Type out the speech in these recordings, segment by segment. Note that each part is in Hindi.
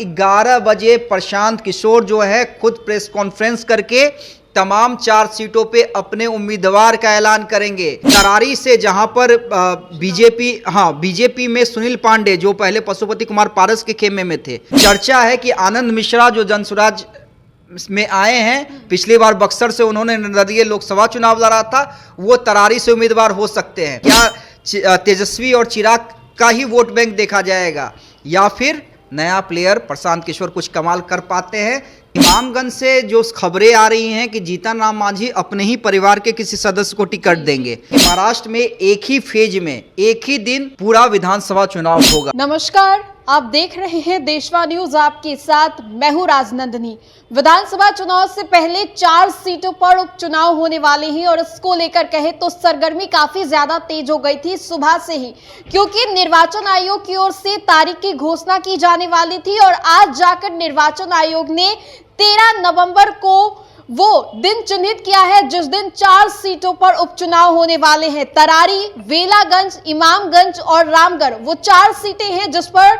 11 बजे प्रशांत किशोर जो है खुद प्रेस कॉन्फ्रेंस करके तमाम 4 सीटों पे अपने उम्मीदवार का ऐलान करेंगे। तरारी से जहां पर बीजेपी में सुनील पांडे जो पहले पशुपति कुमार पारस के खेमे में थे, चर्चा है कि आनंद मिश्रा जो जनसुराज में आए हैं, पिछली बार बक्सर से उन्होंने निर्दलीय लोकसभा चुनाव लड़ा था, वो तरारी से उम्मीदवार हो सकते हैं। क्या तेजस्वी और चिराग का ही वोट बैंक देखा जाएगा या फिर नया प्लेयर प्रशांत किशोर कुछ कमाल कर पाते हैं? इमामगंज से जो खबरें आ रही हैं कि जीतन राम मांझी अपने ही परिवार के किसी सदस्य को टिकट देंगे। महाराष्ट्र में एक ही फेज में एक ही दिन पूरा विधानसभा चुनाव होगा। नमस्कार, आप देख रहे हैं देशवा न्यूज, आपके साथ मैं हूं राजनंदनी। विधानसभा चुनाव से पहले 4 सीटों पर उपचुनाव होने वाले हैं और इसको लेकर कहे तो सरगर्मी काफी ज्यादा तेज हो गई थी सुबह से ही, क्योंकि निर्वाचन आयोग की ओर से तारीख की घोषणा की जाने वाली थी और आज जाकर निर्वाचन आयोग ने 13 नवंबर को वो दिन चिन्हित किया है जिस दिन 4 सीटों पर उपचुनाव होने वाले हैं। तरारी, वेलागंज, इमामगंज और रामगढ़, वो 4 सीटें हैं जिस पर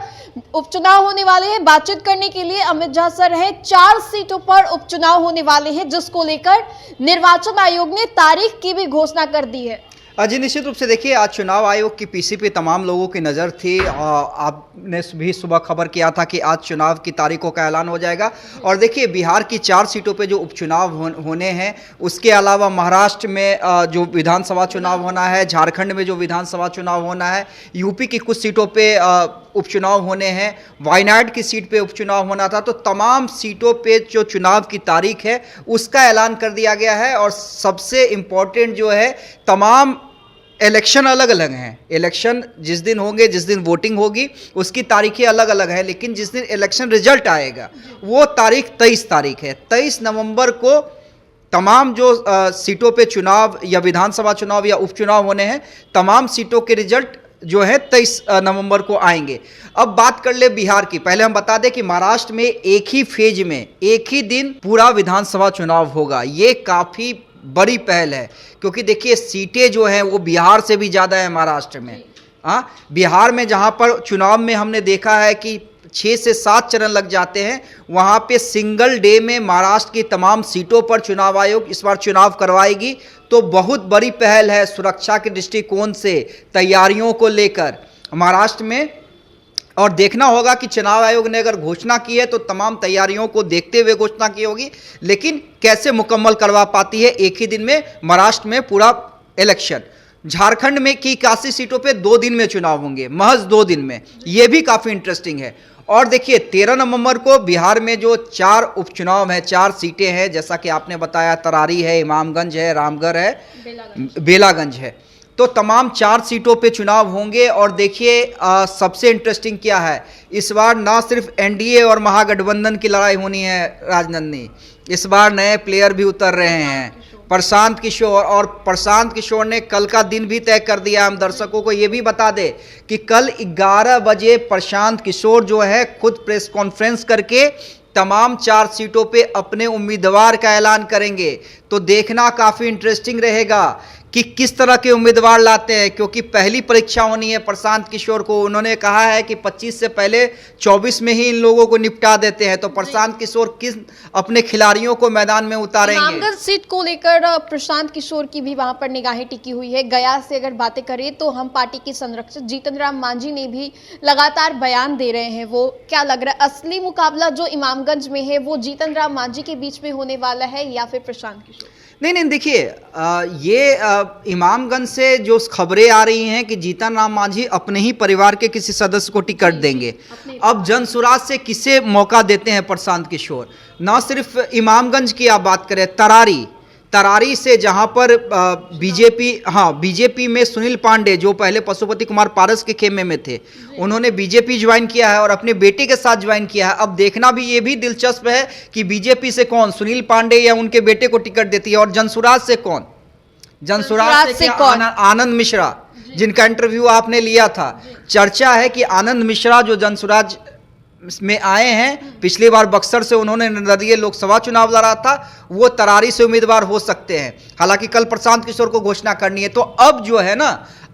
उपचुनाव होने वाले हैं। बातचीत करने के लिए अमित झा सर हैं। 4 सीटों पर उपचुनाव होने वाले हैं जिसको लेकर निर्वाचन आयोग ने तारीख की भी घोषणा कर दी है। जी निश्चित रूप से देखिए, आज चुनाव आयोग की पीसी पे तमाम लोगों की नज़र थी। आपने भी सुबह खबर किया था कि आज चुनाव की तारीखों का ऐलान हो जाएगा। और देखिए, बिहार की 4 सीटों पे जो उपचुनाव होने हैं, उसके अलावा महाराष्ट्र में जो विधानसभा चुनाव होना है, झारखंड में जो विधानसभा चुनाव होना है, यूपी की कुछ सीटों पे उपचुनाव होने हैं, वायनाड की सीट पे उपचुनाव होना था। तो तमाम सीटों पे जो चुनाव की तारीख है उसका ऐलान कर दिया गया है। और सबसे इम्पोर्टेंट जो है, तमाम इलेक्शन अलग अलग हैं। इलेक्शन जिस दिन होंगे, जिस दिन वोटिंग होगी, उसकी तारीखें अलग अलग हैं, लेकिन जिस दिन इलेक्शन रिजल्ट आएगा वो तारीख 23 तारीख है। 23 नवंबर को तमाम जो सीटों पे चुनाव या विधानसभा चुनाव या उपचुनाव होने हैं, तमाम सीटों के रिजल्ट जो है 23 नवंबर को आएंगे। अब बात कर ले बिहार की। पहले हम बता दें कि महाराष्ट्र में एक ही फेज में एक ही दिन पूरा विधानसभा चुनाव होगा। ये काफ़ी बड़ी पहल है, क्योंकि देखिए सीटें जो हैं वो बिहार से भी ज़्यादा है महाराष्ट्र में। बिहार में जहाँ पर चुनाव में हमने देखा है कि 6 से 7 चरण लग जाते हैं, वहाँ पे सिंगल डे में महाराष्ट्र की तमाम सीटों पर चुनाव आयोग इस बार चुनाव करवाएगी। तो बहुत बड़ी पहल है सुरक्षा के दृष्टिकोण से, तैयारियों को लेकर महाराष्ट्र में। और देखना होगा कि चुनाव आयोग ने अगर घोषणा की है तो तमाम तैयारियों को देखते हुए घोषणा की होगी, लेकिन कैसे मुकम्मल करवा पाती है एक ही दिन में महाराष्ट्र में पूरा इलेक्शन। झारखंड में की 81 सीटों पे 2 दिन में चुनाव होंगे, महज 2 दिन में। ये भी काफ़ी इंटरेस्टिंग है। और देखिए 13 नवंबर को बिहार में जो 4 उपचुनाव हैं, 4 सीटें हैं, जैसा कि आपने बताया, तरारी है, इमामगंज है, रामगढ़ है, बेलागंज है। तो तमाम 4 सीटों पे चुनाव होंगे। और देखिए सबसे इंटरेस्टिंग क्या है, इस बार ना सिर्फ एनडीए और महागठबंधन की लड़ाई होनी है राजनंदनी, इस बार नए प्लेयर भी उतर रहे हैं, प्रशांत किशोर। और प्रशांत किशोर ने कल का दिन भी तय कर दिया। हम दर्शकों को ये भी बता दें कि कल 11 बजे प्रशांत किशोर जो है खुद प्रेस कॉन्फ्रेंस करके तमाम 4 सीटों पे अपने उम्मीदवार का ऐलान करेंगे। तो देखना काफ़ी इंटरेस्टिंग रहेगा कि किस तरह के उम्मीदवार लाते हैं, क्योंकि पहली परीक्षा होनी है प्रशांत किशोर को। उन्होंने कहा है कि 25 से पहले 24 में ही इन लोगों को निपटा देते हैं। तो प्रशांत किशोर किस अपने खिलाड़ियों को मैदान में उतारेंगे? इमामगंज सीट को लेकर प्रशांत किशोर की भी वहां पर निगाहें टिकी हुई है। गया से अगर बातें करें तो हम पार्टी के संरक्षक जीतन राम मांझी ने भी लगातार बयान दे रहे हैं। वो क्या लग रहा है, असली मुकाबला जो इमामगंज में है वो जीतन राम मांझी के बीच में होने वाला है या फिर प्रशांत किशोर? नहीं देखिए, ये इमामगंज से जो खबरें आ रही हैं कि जीतन राम मांझी अपने ही परिवार के किसी सदस्य को टिकट देंगे। अब जनसुराज से किसे मौका देते हैं प्रशांत किशोर? ना सिर्फ इमामगंज की आप बात करें, तरारी से जहां पर बीजेपी में सुनील पांडे जो पहले पशुपति कुमार पारस के खेमे में थे, उन्होंने बीजेपी ज्वाइन किया है और अपने बेटे के साथ ज्वाइन किया है। अब देखना भी ये भी दिलचस्प है कि बीजेपी से कौन, सुनील पांडे या उनके बेटे को टिकट देती है। और जनसुराज से कौन? जनसुराज से कौन? आनंद मिश्रा, जिनका इंटरव्यू आपने लिया था। चर्चा है कि आनंद मिश्रा जो जनसुराज में आए हैं, पिछली बार बक्सर से उन्होंने निर्दलीय लोकसभा चुनाव लड़ा था, वो तरारी से उम्मीदवार हो सकते हैं। हालांकि कल प्रशांत किशोर को घोषणा करनी है। तो अब जो है ना,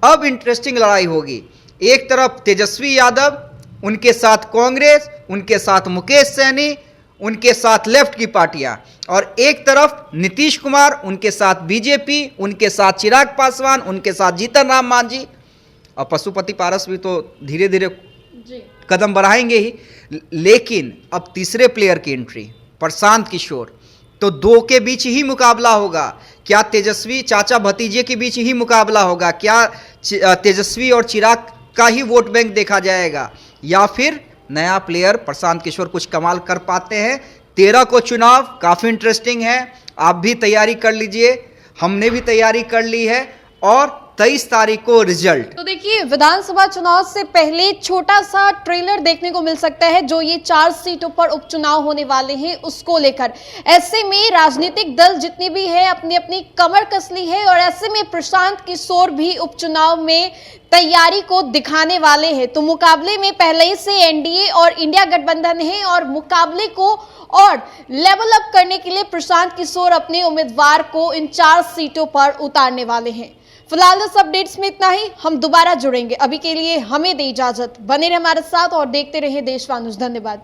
अब इंटरेस्टिंग लड़ाई होगी। एक तरफ तेजस्वी यादव उनके साथ कांग्रेस, उनके साथ मुकेश सहनी, उनके साथ लेफ्ट की पार्टियां, और एक तरफ नीतीश कुमार, उनके साथ बीजेपी, उनके साथ चिराग पासवान, उनके साथ जीतन राम मांझी, और पशुपति पारस भी तो धीरे धीरे कदम बढ़ाएंगे ही। लेकिन अब तीसरे प्लेयर की एंट्री, प्रशांत किशोर, तो दो के बीच ही मुकाबला होगा। क्या तेजस्वी चाचा भतीजे के बीच ही मुकाबला होगा? क्या तेजस्वी और चिराग का ही वोट बैंक देखा जाएगा, या फिर नया प्लेयर प्रशांत किशोर कुछ कमाल कर पाते हैं? 13 को चुनाव, काफ़ी इंटरेस्टिंग है। आप भी तैयारी कर लीजिए, हमने भी तैयारी कर ली है, और 23 तारीख को रिजल्ट। तो देखिए, विधानसभा चुनाव से पहले छोटा सा ट्रेलर देखने को मिल सकता है जो ये 4 सीटों पर उपचुनाव होने वाले हैं उसको लेकर। ऐसे में राजनीतिक दल जितने भी हैं अपनी अपनी कमर कस ली है, और ऐसे में प्रशांत किशोर भी उपचुनाव में तैयारी को दिखाने वाले हैं। तो मुकाबले में पहले ही से एनडीए और इंडिया गठबंधन है, और मुकाबले को और लेवल अप करने के लिए प्रशांत किशोर अपने उम्मीदवार को इन 4 सीटों पर उतारने वाले हैं। फिलहाल इस अपडेट्स में इतना ही, हम दोबारा जुड़ेंगे। अभी के लिए हमें दे इजाजत, बने रहे हमारे साथ और देखते रहे देशवा न्यूज़। धन्यवाद।